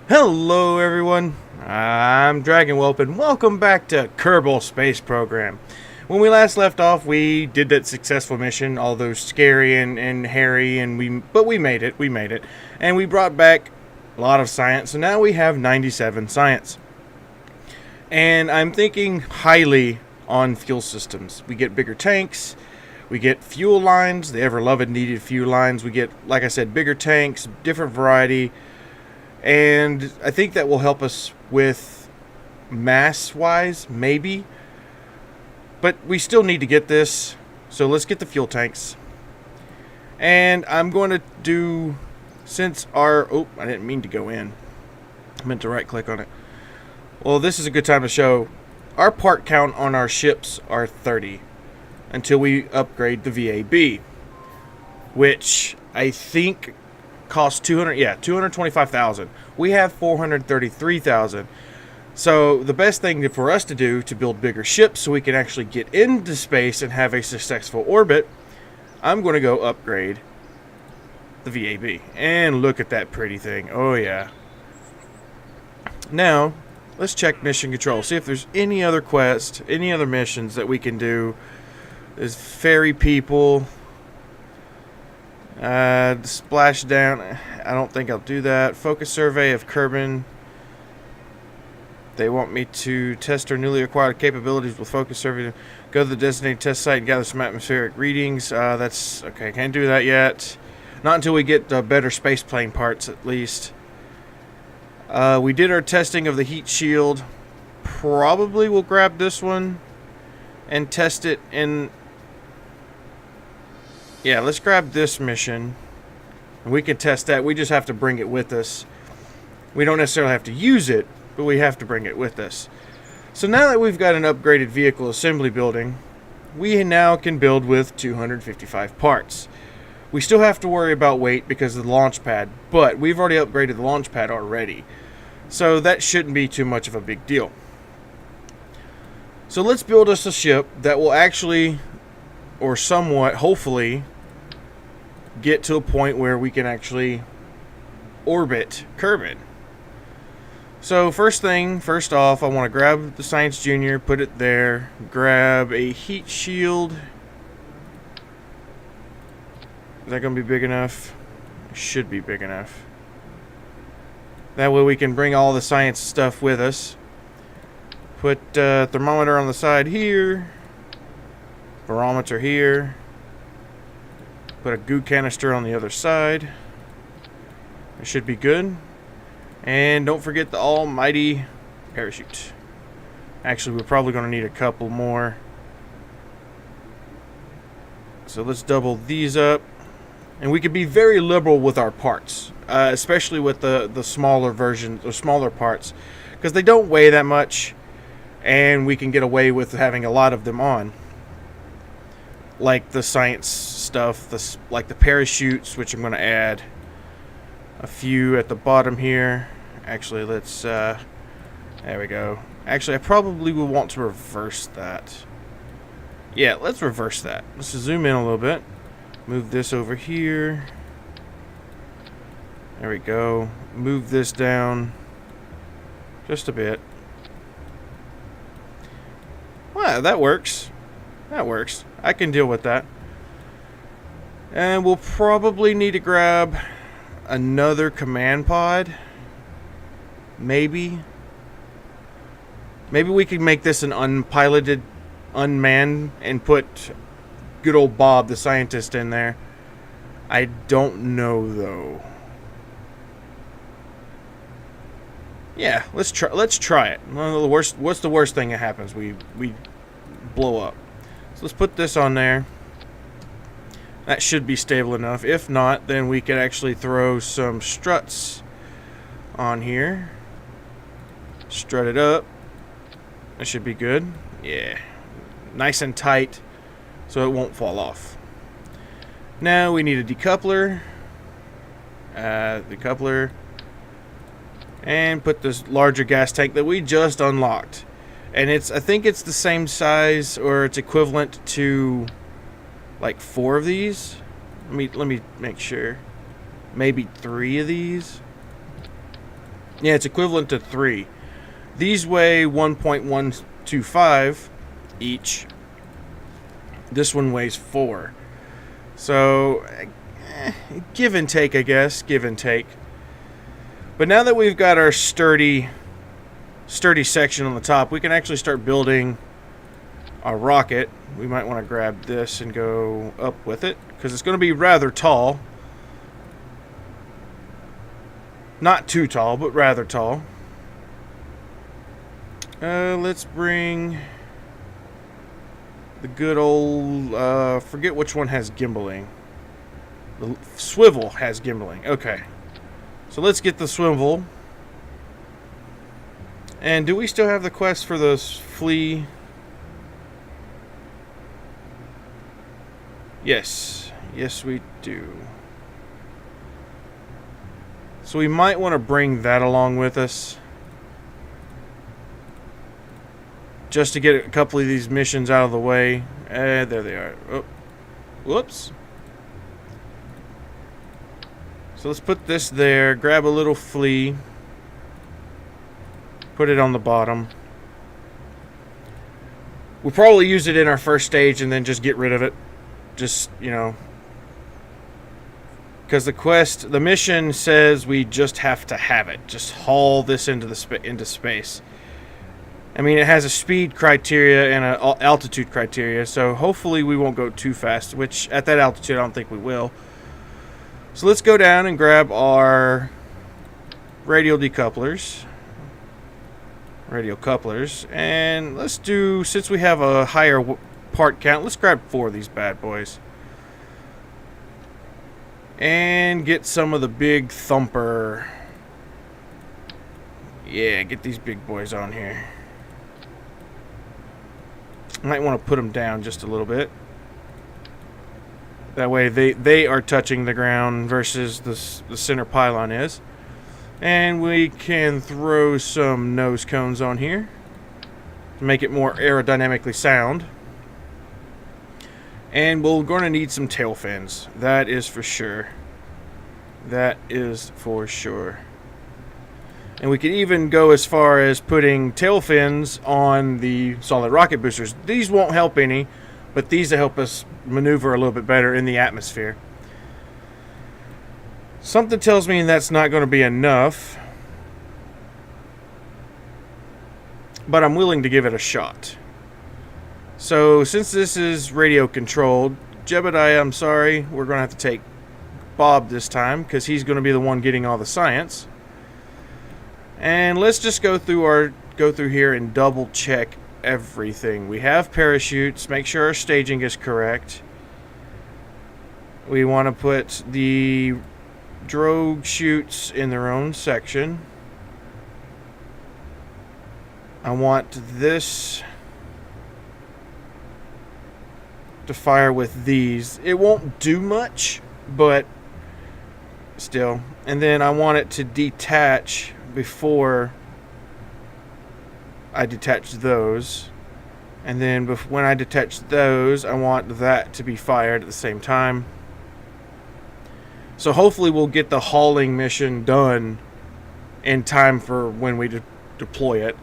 Hello everyone, I'm Dragon Whelp and welcome back to Kerbal Space Program. When we last left off, we did that successful mission, although scary and hairy, but we made it, and we brought back a lot of science, so now we have 97 science. And I'm thinking highly on fuel systems. We get bigger tanks, we get fuel lines, the ever-loved needed fuel lines, we get, like I said, bigger tanks, different variety. And I think that will help us with mass-wise, maybe. But we still need to get this. So let's get the fuel tanks. And I'm going to do, since our... Oh, I didn't mean to go in. I meant to right-click on it. Well, this is a good time to show. Our part count on our ships are 30. Until we upgrade the VAB. Which I think... cost 225,000. We have 433,000. So the best thing for us to do to build bigger ships so we can actually get into space and have a successful orbit, I'm going to go upgrade the VAB. And look at that pretty thing. Oh yeah. Now, let's check mission control. See if there's any other quests, any other missions that we can do. There's ferry people. Splash down. I don't think I'll do that. Focus survey of Kerbin. They want me to test our newly acquired capabilities with focus survey. Go to the designated test site and gather some atmospheric readings. That's okay. Can't do that yet. Not until we get better space plane parts, at least. We did our testing of the heat shield. Probably we'll grab this one and test it in. Yeah, let's grab this mission. And we can test that. We just have to bring it with us. We don't necessarily have to use it, but we have to bring it with us. So now that we've got an upgraded vehicle assembly building, we now can build with 255 parts. We still have to worry about weight because of the launch pad, but we've already upgraded the launch pad already. So that shouldn't be too much of a big deal. So let's build us a ship that will actually, or somewhat, hopefully, get to a point where we can actually orbit Kerbin. So first off, I want to grab the Science Junior, put it there, grab a heat shield. Is that going to be big enough? It should be big enough. That way we can bring all the science stuff with us. Put thermometer on the side here. Barometer here. Put a goo canister on the other side. It should be good. And don't forget the almighty parachute. Actually, we're probably going to need a couple more. So let's double these up. And we can be very liberal with our parts. Especially with the smaller versions, or smaller parts. Because they don't weigh that much. And we can get away with having a lot of them on. Like the science stuff, like the parachutes, which I'm going to add a few at the bottom here. Actually, let's, there we go. Actually, I probably will want to reverse that. Yeah, let's reverse that. Let's zoom in a little bit. Move this over here. There we go. Move this down just a bit. Wow, that works. That works. I can deal with that. And we'll probably need to grab another command pod. Maybe. Maybe we could make this an unpiloted, unmanned, and put good old Bob, the scientist, in there. I don't know, though. Yeah, let's try it. What's the worst thing that happens? We blow up. So let's put this on there. That should be stable enough. If not, then we could actually throw some struts on here. Strut it up. That should be good. Yeah. Nice and tight so it won't fall off. Now we need a decoupler. Decoupler. And put this larger gas tank that we just unlocked. And I think it's the same size, or it's equivalent to like 4 of these. Let me make sure. Maybe 3 of these. Yeah, it's equivalent to 3. These weigh 1.125 each. This one weighs 4. So, give and take, I guess. Give and take. But now that we've got our sturdy section on the top, we can actually start building our rocket. We might want to grab this and go up with it, because it's going to be rather tall. Not too tall, but rather tall. Let's bring the good old, forget which one has gimbaling. The swivel has gimbaling. Okay. So let's get the swivel. And do we still have the quest for those flea? Yes. Yes, we do. So we might want to bring that along with us, just to get a couple of these missions out of the way. There they are. Oh. Whoops. So let's put this there, grab a little flea, put it on the bottom. We'll probably use it in our first stage and then just get rid of it. Just, you know, because the mission says we just have to have it. Just haul this into space. I mean, it has a speed criteria and an altitude criteria, so hopefully we won't go too fast, which at that altitude I don't think we will. So let's go down and grab our radial couplers, and let's do, since we have a higher part count, let's grab 4 of these bad boys. And get some of the big thumper. Yeah, get these big boys on here. Might want to put them down just a little bit. That way they are touching the ground versus the center pylon is. And we can throw some nose cones on here to make it more aerodynamically sound. And we're going to need some tail fins. That is for sure. That is for sure. And we could even go as far as putting tail fins on the solid rocket boosters. These won't help any, but these will help us maneuver a little bit better in the atmosphere. Something tells me that's not going to be enough, but I'm willing to give it a shot. So since this is radio controlled, Jebediah, I'm sorry, we're going to have to take Bob this time, because he's going to be the one getting all the science. And let's just go through here and double check everything. We have parachutes. Make sure our staging is correct. We want to put the drogue chutes in their own section. I want this to fire with these. It won't do much, but still. And then I want it to detach before I detach those. And then when I detach those, I want that to be fired at the same time. So hopefully we'll get the hauling mission done in time for when we deploy it.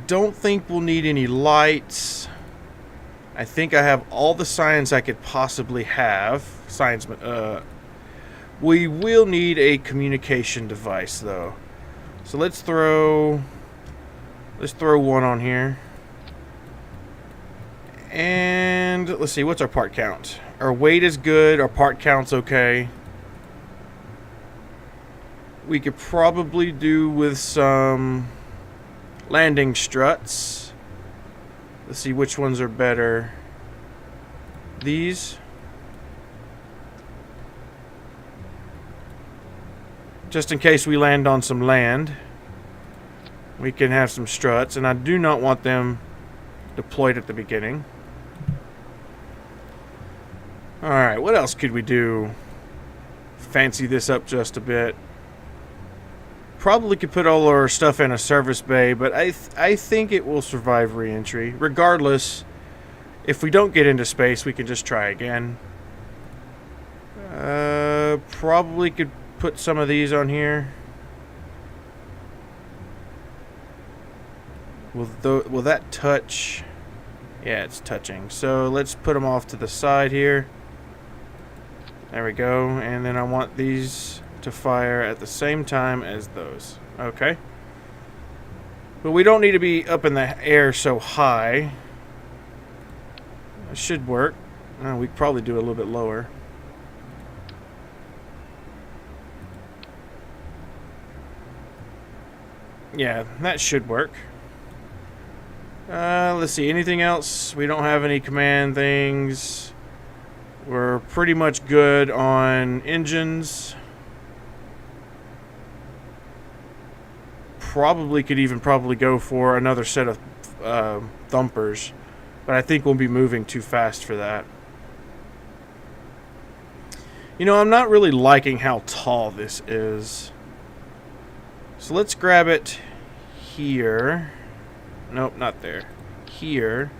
Don't think we'll need any lights. I think I have all the science I could possibly have. We will need a communication device though. So let's throw one on here. And let's see, what's our part count? Our weight is good, our part count's okay. We could probably do with some landing struts. Let's see which ones are better. These. Just in case we land on some land, we can have some struts, and I do not want them deployed at the beginning. Alright, what else could we do? Fancy this up just a bit. Probably could put all our stuff in a service bay, but I think it will survive re-entry. Regardless, if we don't get into space, we can just try again. Probably could put some of these on here. Will that touch? Yeah, it's touching. So let's put them off to the side here. There we go. And then I want these to fire at the same time as those. Okay. But we don't need to be up in the air so high. It should work. We could probably do it a little bit lower. Yeah, that should work. Let's see. Anything else? We don't have any command things. We're pretty much good on engines. Probably could even go for another set of thumpers. But I think we'll be moving too fast for that. You know, I'm not really liking how tall this is. So let's grab it here. Nope, not there. Here.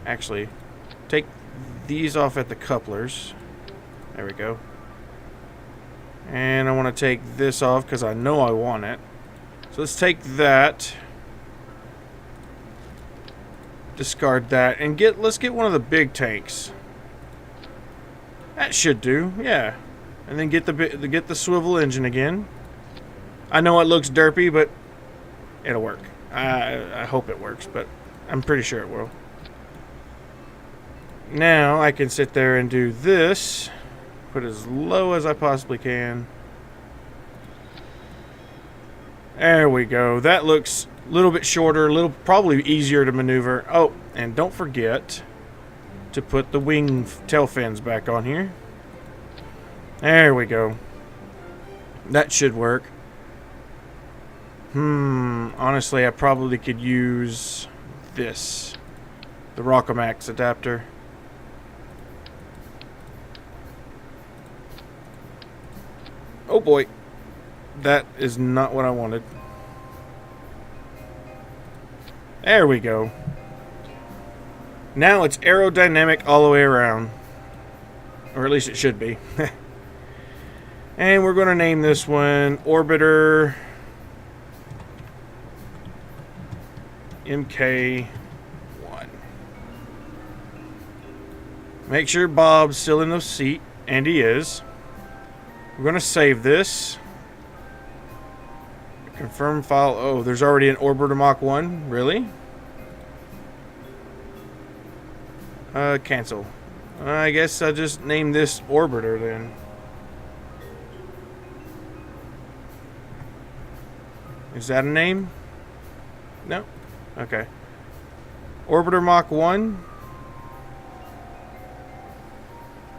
Actually, take these off at the couplers. There we go. And I want to take this off because I know I want it. So let's take that. Discard that and let's get one of the big tanks. That should do, yeah. And then get the swivel engine again. I know it looks derpy, but it'll work. I hope it works, but I'm pretty sure it will. Now I can sit there and do this. Put as low as I possibly can. There we go. That looks a little bit shorter, probably easier to maneuver. Oh, and don't forget to put the wing tail fins back on here. There we go. That should work. Honestly, I probably could use this. The Rockamax adapter. Oh boy. That is not what I wanted. There we go. Now it's aerodynamic all the way around. Or at least it should be. And we're going to name this one Orbiter MK1. Make sure Bob's still in the seat, and he is. We're going to save this. Confirm file. Oh, there's already an Orbiter Mach 1. Really? Cancel. I guess I'll just name this Orbiter then. Is that a name? No? Okay. Orbiter Mach 1.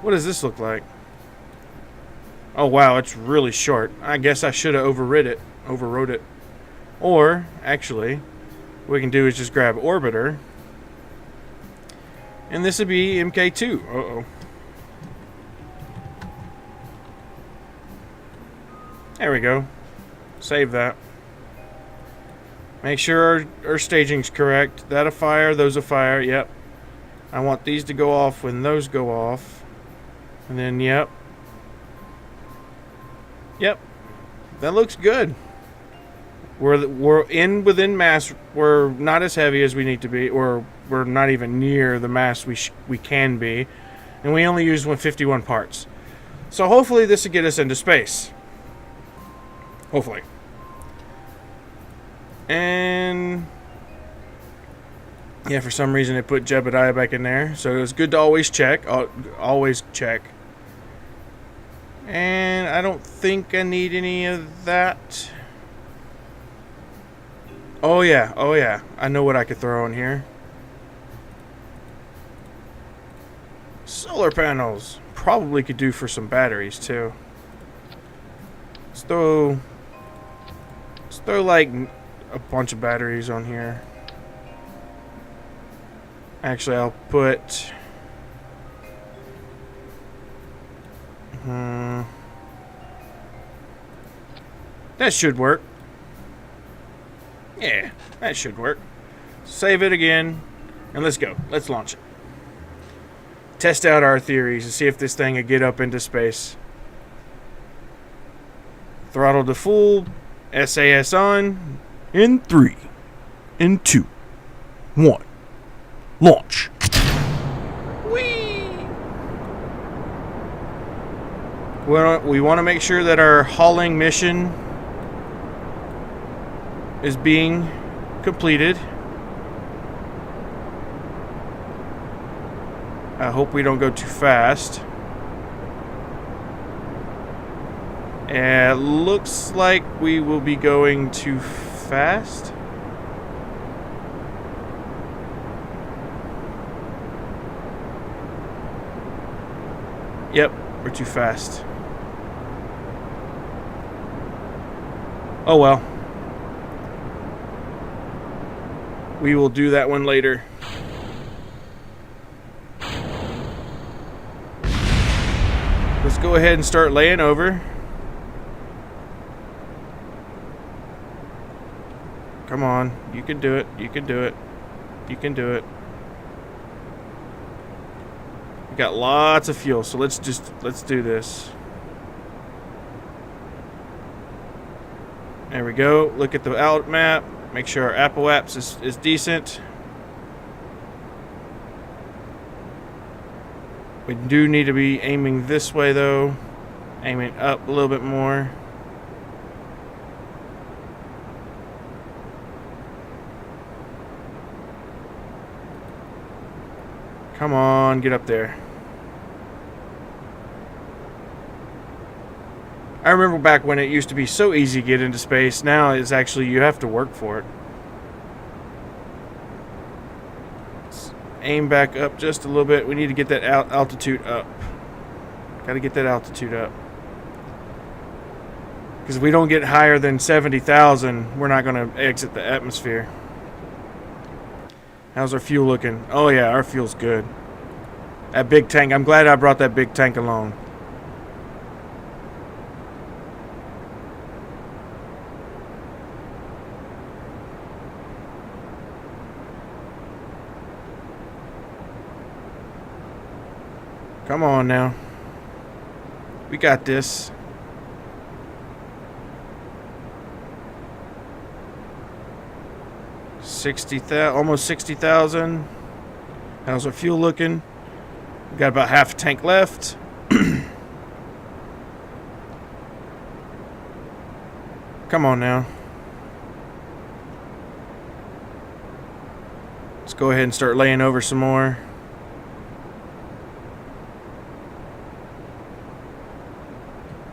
What does this look like? Oh wow, it's really short. I guess I should have overrode it. Or, actually, what we can do is just grab Orbiter. And this would be MK2. Uh-oh. There we go. Save that. Make sure our staging's correct. That a fire, those a fire. Yep. I want these to go off when those go off. And then, yep. Yep. That looks good. We're within mass. We're not as heavy as we need to be, or we're not even near the mass we can be, and we only use 151 parts. So hopefully this will get us into space. Hopefully. And yeah, for some reason it put Jebediah back in there, so it was good to always check. Always check. And I don't think I need any of that. Oh yeah, I know what I could throw in here. Solar panels. Probably could do for some batteries too. Let's throw like a bunch of batteries on here. Actually, I'll put that should work. Yeah, that should work. Save it again, and let's go. Let's launch it. Test out our theories and see if this thing will get up into space. Throttle to full. SAS on. In 3, in 2, 1, launch. We want to make sure that our hauling mission is being completed. I hope we don't go too fast. It looks like we will be going too fast. Yep, we're too fast. Oh well. We will do that one later. Let's go ahead and start laying over. Come on, you can do it, you can do it, you can do it. We got lots of fuel, so let's do this. There we go. Look at the out map. Make sure our Apple apps is decent. We do need to be aiming this way though. Aiming up a little bit more. Come on, get up there. I remember back when it used to be so easy to get into space. Now it's actually, you have to work for it. Let's aim back up just a little bit. We need to get that altitude up. Got to get that altitude up. Because if we don't get higher than 70,000, we're not going to exit the atmosphere. How's our fuel looking? Oh yeah, our fuel's good. That big tank, I'm glad I brought that big tank along. Come on now. We got this. Almost 60,000. How's our fuel looking? We got about half a tank left. Come on now. Let's go ahead and start laying over some more.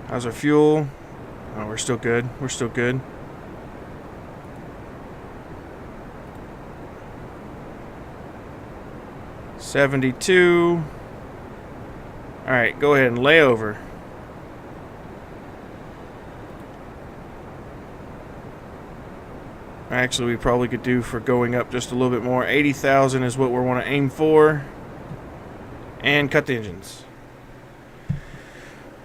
How's our fuel? Oh, we're still good. We're still good. $72. Alright, go ahead and lay over. Actually, we probably could do for going up just a little bit more. 80,000 is what we want to aim for. And cut the engines.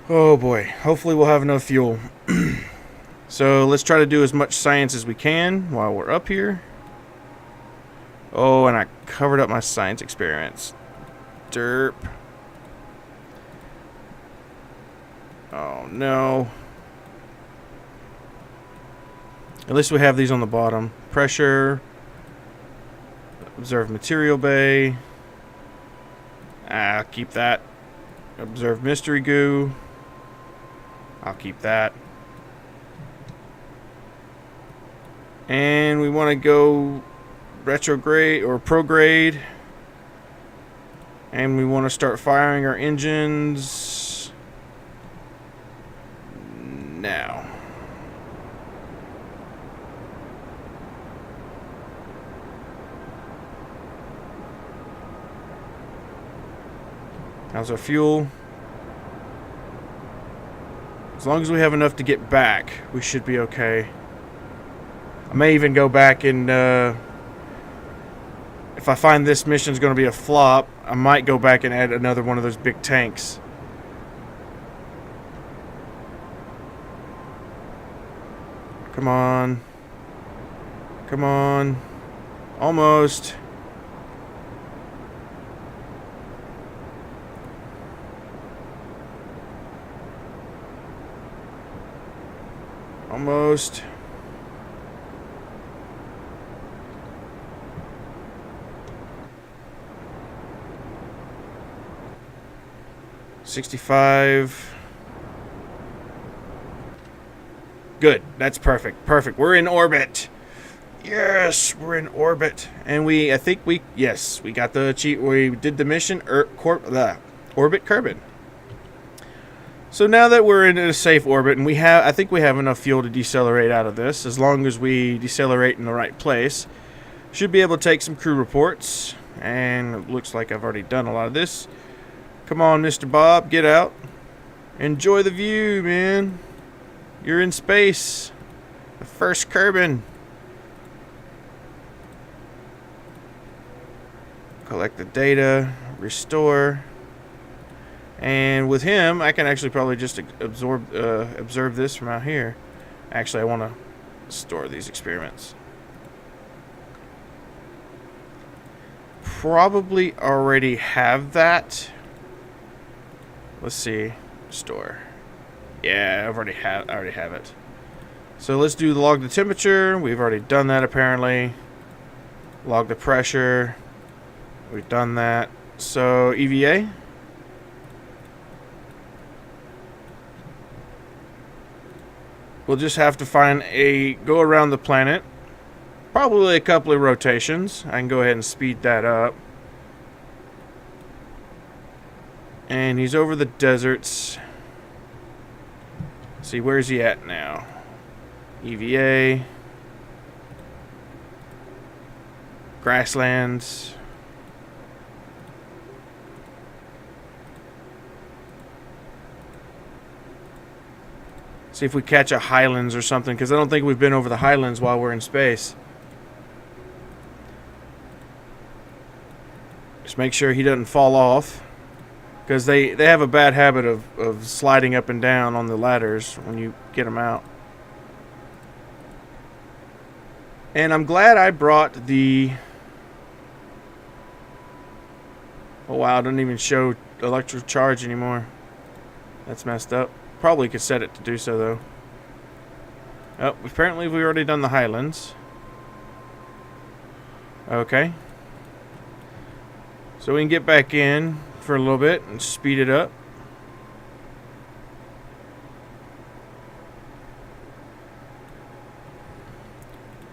Oh boy, hopefully we'll have enough fuel. So let's try to do as much science as we can while we're up here. Oh, and I covered up my science experiments. Derp. Oh no. At least we have these on the bottom. Pressure. Observe material bay. I'll keep that. Observe mystery goo. I'll keep that. And we want to go retrograde or prograde. And we want to start firing our engines now. How's our fuel? As long as we have enough to get back, we should be okay. I may even go back and, if I find this mission's going to be a flop, I might go back and add another one of those big tanks. Come on. Come on. Almost. Almost. 65. Good. That's perfect. Perfect. We're in orbit. Yes, we're in orbit. And I think we got the cheat. We did the mission. Orbit Kerbin. So now that we're in a safe orbit, and I think we have enough fuel to decelerate out of this, as long as we decelerate in the right place, should be able to take some crew reports. And it looks like I've already done a lot of this. Come on, Mr. Bob, get out. Enjoy the view, man. You're in space. The first Kerbin. Collect the data, restore. And with him, I can actually probably just observe this from out here. Actually, I want to store these experiments. Probably already have that. Let's see. Store. Yeah, I already have it. So let's do log the temperature. We've already done that apparently. Log the pressure. We've done that. So EVA. We'll just have to go around the planet. Probably a couple of rotations. I can go ahead and speed that up. And he's over the deserts. Let's see, where's he at now? EVA. Grasslands. See if we catch a highlands or something, because I don't think we've been over the highlands while we're in space. Just make sure he doesn't fall off, because they have a bad habit of sliding up and down on the ladders when you get them out. And I'm glad I brought the... Oh wow, it doesn't even show electric charge anymore. That's messed up. Probably could set it to do so though. Oh, apparently we've already done the highlands. Okay. So we can get back in for a little bit and speed it up.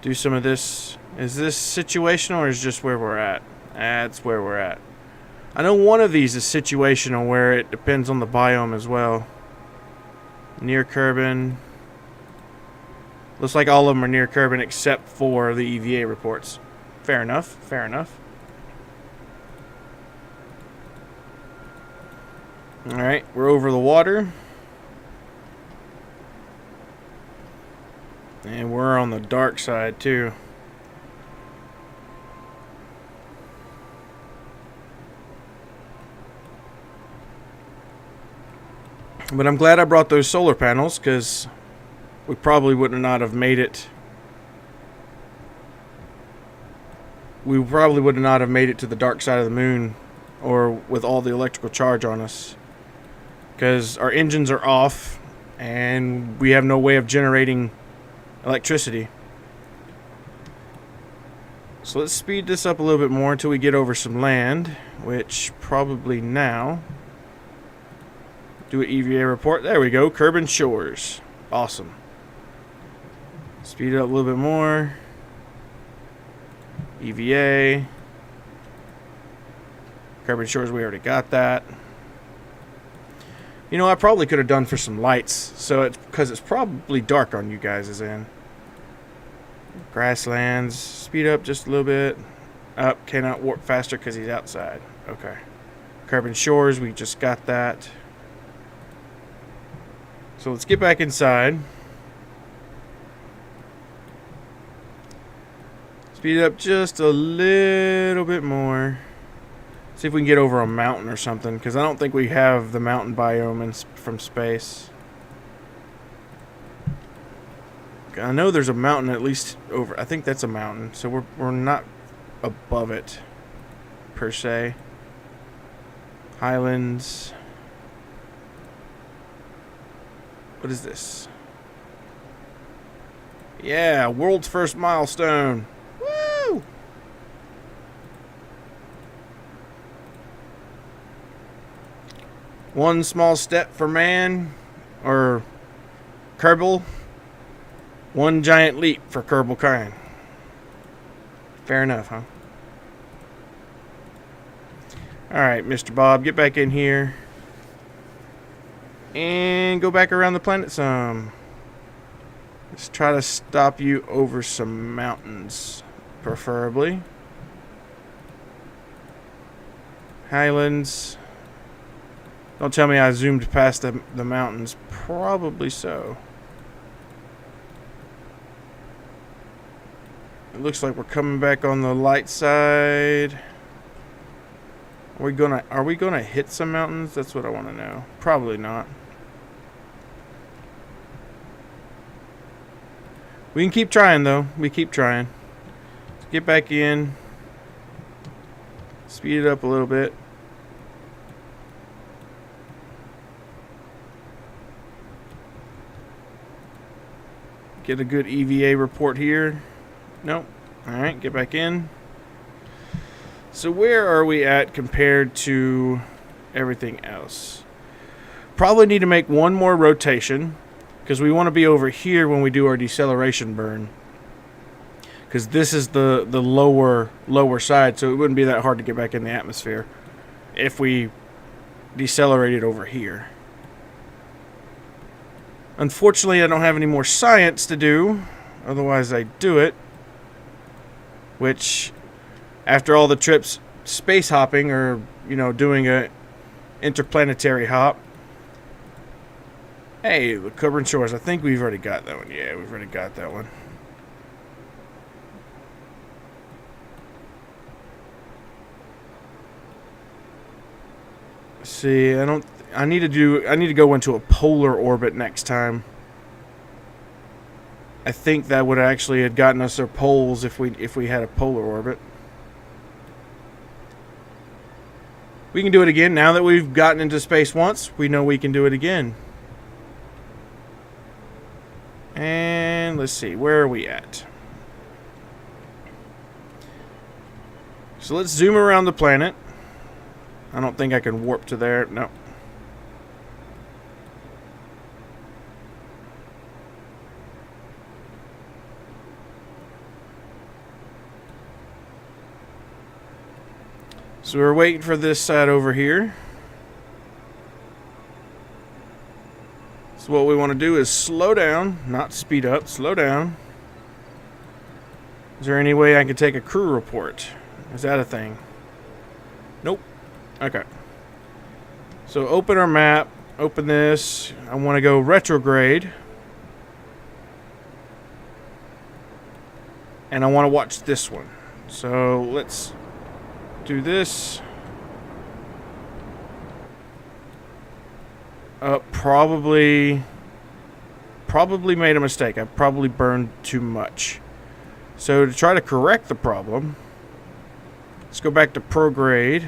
Do some of this. Is this situational or is just where we're at? That's where we're at. I know one of these is situational where it depends on the biome as well. Near Kerbin. Looks like all of them are near Kerbin except for the EVA reports. Fair enough. Fair enough. Alright, we're over the water. And we're on the dark side too. But I'm glad I brought those solar panels, because we probably would not have made it. We probably would not have made it to the dark side of the moon, or with all the electrical charge on us, because our engines are off and we have no way of generating electricity. So let's speed this up a little bit more until we get over some land, which probably now. Do an EVA report. There we go. Kerbin Shores. Awesome. Speed it up a little bit more. EVA. Kerbin Shores, we already got that. You know, I probably could have done for some lights, so it's because it's probably dark on you guys' end. Grasslands. Speed up just a little bit. Up. Cannot warp faster because he's outside. Okay. Kerbin Shores, we just got that. So let's get back inside. Speed it up just a little bit more. See if we can get over a mountain or something, because I don't think we have the mountain biome from space. I know there's a mountain at least over. I think that's a mountain, so we're not above it per se. Highlands. What is this? Yeah, world's first milestone. Woo! One small step for man, or Kerbal. One giant leap for Kerbal kind. Fair enough, huh? Alright, Mr. Bob, get back in here. And go back around the planet some. Let's try to stop you over some mountains, preferably. Highlands. Don't tell me I zoomed past the mountains. Probably so. It looks like we're coming back on the light side. Are we gonna hit some mountains? That's what I want to know. Probably not. We can keep trying though. We keep trying. Let's get back in. Speed it up a little bit. Get a good EVA report here. Nope. Alright, get back in. So where are we at compared to everything else? Probably need to make one more rotation, because we want to be over here when we do our deceleration burn. Because this is the lower side, so it wouldn't be that hard to get back in the atmosphere if we decelerated over here. Unfortunately, I don't have any more science to do. Otherwise, I'd do it. Which, after all the trips space hopping, or, you know, doing a interplanetary hop. Hey, the Kerbin Shores. I think we've already got that one. Yeah, we've already got that one. See, I need to go into a polar orbit next time. I think that would actually have gotten us our poles if we had a polar orbit. We can do it again. Now that we've gotten into space once, we know we can do it again. And let's see, where are we at? So let's zoom around the planet. I don't think I can warp to there. No. So we're waiting for this side over here. So what we want to do is slow down, not speed up, slow down. Is there any way I can take a crew report? Is that a thing? Nope. Okay. So open our map, open this. I want to go retrograde. And I want to watch this one. So let's do this. Probably made a mistake. I probably burned too much. So to try to correct the problem, let's go back to prograde.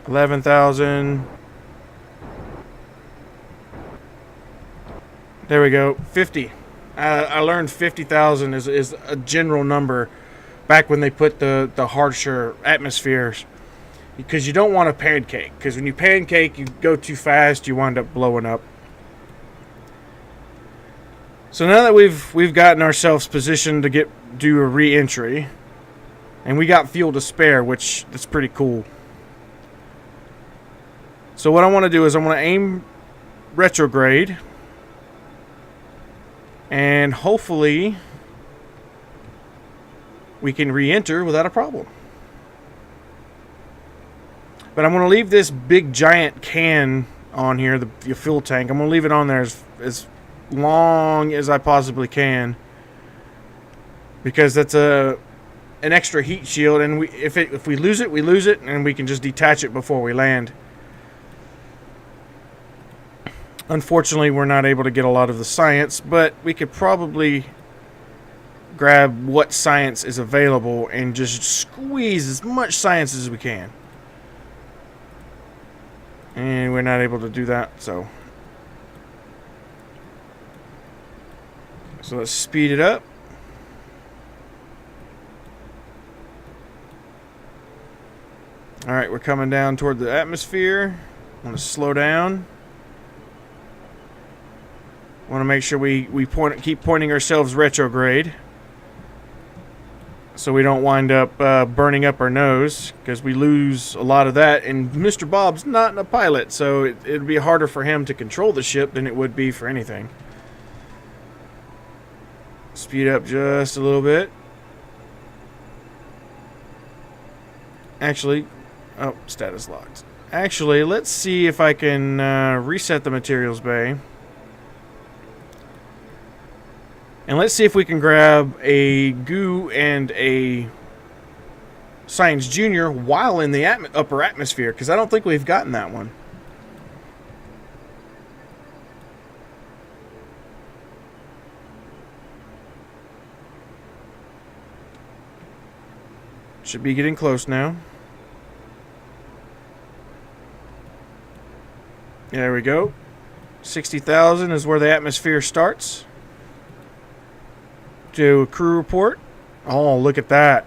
$11,000. There we go. 50. I learned 50,000 is a general number back when they put the harsher atmospheres, because you don't want a pancake, because when you pancake, you go too fast, you wind up blowing up. So now that we've gotten ourselves positioned to do a re-entry, and we got fuel to spare, which that's pretty cool. So what I want to do is I want to aim retrograde. And hopefully we can re-enter without a problem. But I'm going to leave this big giant can on here, the fuel tank. I'm going to leave it on there as long as I possibly can, because that's an extra heat shield, and if we lose it, we lose it, and we can just detach it before we land. Unfortunately, we're not able to get a lot of the science, but we could probably grab what science is available and just squeeze as much science as we can. And we're not able to do that, so let's speed it up. Alright, we're coming down toward the atmosphere. Want to slow down. Want to make sure we keep pointing ourselves retrograde, so we don't wind up burning up our nose, because we lose a lot of that, and Mr. Bob's not a pilot, so it'd be harder for him to control the ship than it would be for anything. Speed up just a little bit. Actually, oh, status locked. Actually, let's see if I can reset the materials bay. And let's see if we can grab a goo and a Science Junior while in the upper atmosphere, because I don't think we've gotten that one. Should be getting close now. There we go. 60,000 is where the atmosphere starts. Do a crew report. Oh, look at that.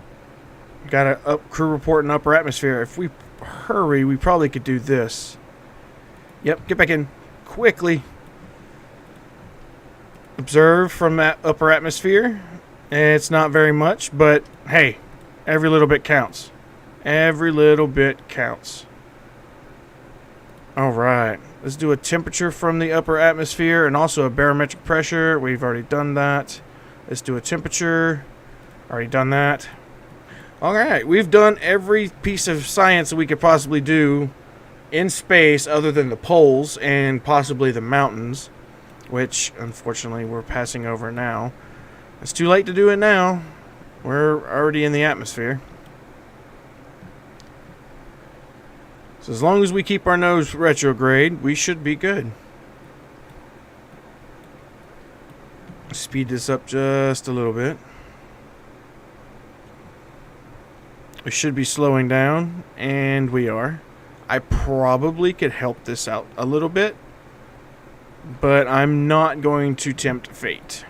Got a crew report in upper atmosphere. If we hurry, we probably could do this. Yep, get back in quickly. Observe from that upper atmosphere. It's not very much, but hey, every little bit counts. Every little bit counts. Alright, let's do a temperature from the upper atmosphere and also a barometric pressure. We've already done that. Let's do a temperature. Already done that. Alright, we've done every piece of science that we could possibly do in space other than the poles and possibly the mountains, which unfortunately we're passing over now. It's too late to do it now. We're already in the atmosphere. So as long as we keep our nose retrograde, we should be good. Speed this up just a little bit. We should be slowing down, and we are. I probably could help this out a little bit, but I'm not going to tempt fate.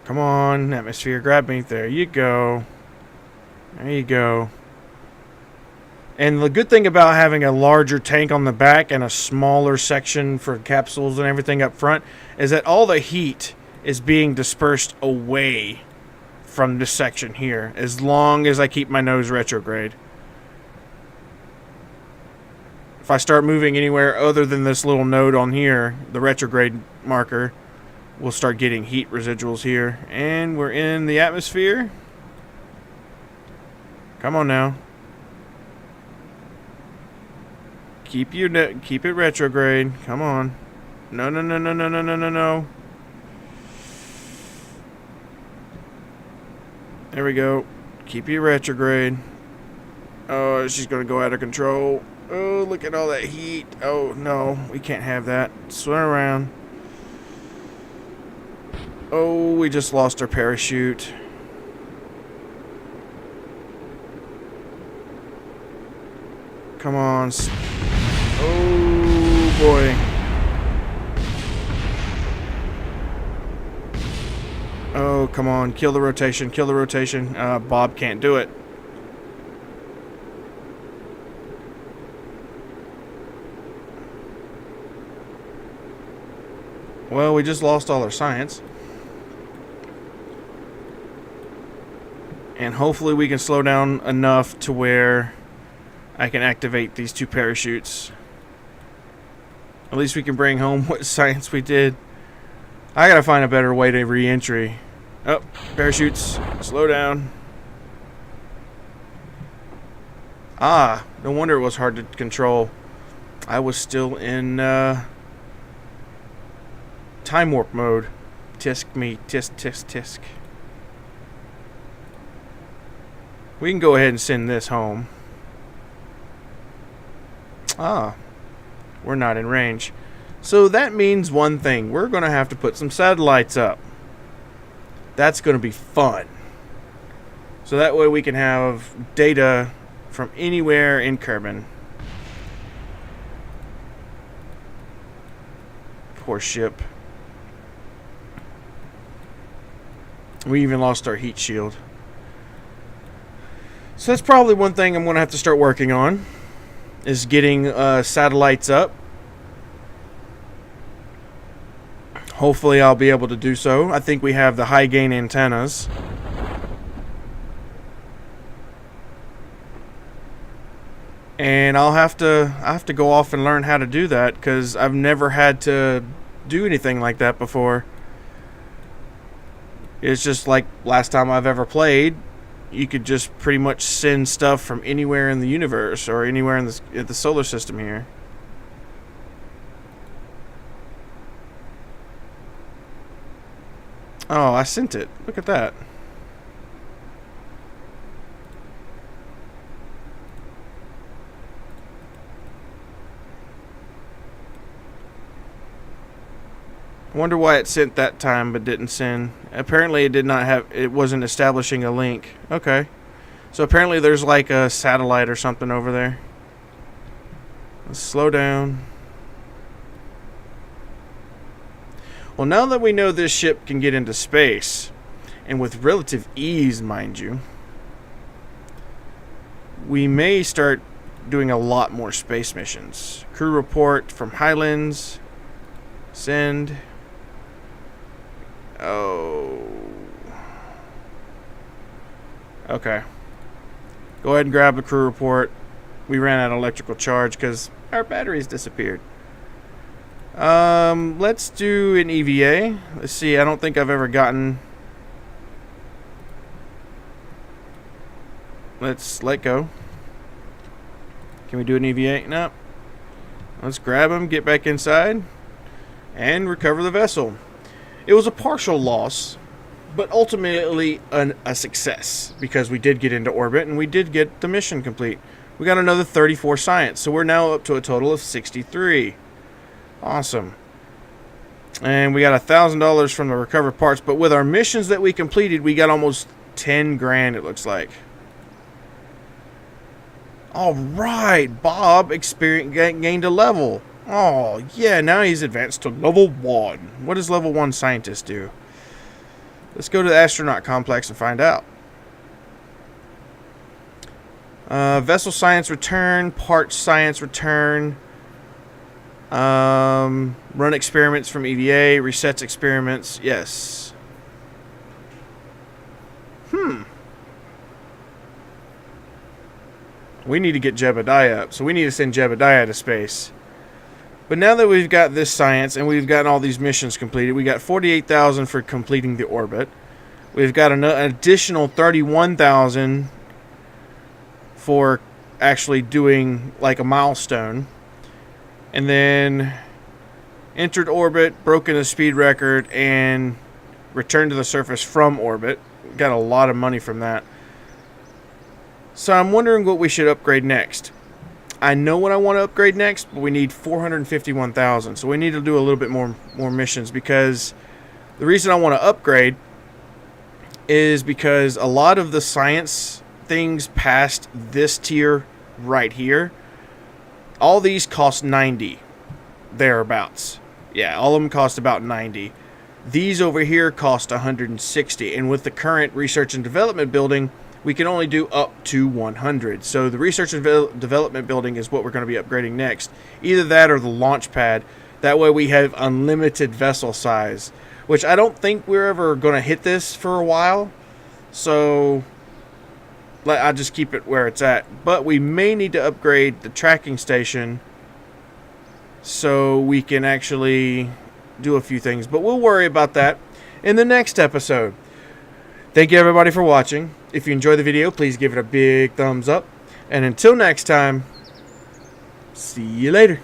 Come on, atmosphere, grab me. There you go. There you go. And the good thing about having a larger tank on the back and a smaller section for capsules and everything up front is that all the heat is being dispersed away from this section here, as long as I keep my nose retrograde. If I start moving anywhere other than this little node on here, the retrograde marker, we'll start getting heat residuals here. And we're in the atmosphere. Come on now. Keep it retrograde. Come on. No, no, no, no, no, no, no, no, no. There we go. Keep you retrograde. Oh, she's going to go out of control. Oh, look at all that heat. Oh, no. We can't have that. Swim around. Oh, we just lost our parachute. Come on. Oh, boy. Oh, come on. Kill the rotation. Kill the rotation. Bob can't do it. Well, we just lost all our science. And hopefully we can slow down enough to where I can activate these two parachutes. At least we can bring home what science we did. I gotta find a better way to re-entry. Oh, parachutes. Slow down. Ah, no wonder it was hard to control. I was still in time warp mode. Tisk me, tisk, tisk, tisk. We can go ahead and send this home. Ah, we're not in range. So that means one thing. We're going to have to put some satellites up. That's going to be fun. So that way we can have data from anywhere in Kerbin. Poor ship. We even lost our heat shield. So that's probably one thing I'm going to have to start working on, is getting satellites up. Hopefully I'll be able to do so. I think we have the high gain antennas. And I have to go off and learn how to do that, because I've never had to do anything like that before. It's just like last time I've ever played, you could just pretty much send stuff from anywhere in the universe or anywhere in the solar system here. Oh, I sent it. Look at that. I wonder why it sent that time but didn't send. Apparently it wasn't establishing a link. Okay. So apparently there's like a satellite or something over there. Let's slow down. Well, now that we know this ship can get into space, and with relative ease, mind you, we may start doing a lot more space missions. Crew report from Highlands. Send. Oh. Okay. Go ahead and grab the crew report. We ran out of electrical charge because our batteries disappeared. Let's do an EVA. Let's see. I don't think I've ever gotten. Let's let go. Can we do an EVA? No. Let's grab him, get back inside, and recover the vessel. It was a partial loss, but ultimately a success, because we did get into orbit and we did get the mission complete. We got another 34 science, so we're now up to a total of 63. Awesome. And we got $1,000 from the recovered parts, but with our missions that we completed, we got almost 10 grand, it looks like. All right, Bob gained a level. Oh, yeah, now he's advanced to level 1. What does level 1 scientist do? Let's go to the astronaut complex and find out. Vessel science return, parts science return, run experiments from EVA, resets experiments, yes. We need to get Jebediah up, so we need to send Jebediah to space. But now that we've got this science and we've gotten all these missions completed, we got 48,000 for completing the orbit. We've got an additional 31,000 for actually doing like a milestone. And then entered orbit, broken the speed record, and returned to the surface from orbit. Got a lot of money from that. So I'm wondering what we should upgrade next. I know what I want to upgrade next, but we need 451,000. So we need to do a little bit more missions, because the reason I want to upgrade is because a lot of the science things past this tier right here, all these cost 90, thereabouts. Yeah, all of them cost about 90. These over here cost 160, and with the current research and development building, we can only do up to 100. So the research and development building is what we're going to be upgrading next. Either that or the launch pad. That way we have unlimited vessel size, which I don't think we're ever going to hit this for a while. So I'll just keep it where it's at. But we may need to upgrade the tracking station so we can actually do a few things. But we'll worry about that in the next episode. Thank you everybody for watching. If you enjoyed the video, please give it a big thumbs up. And until next time, see you later.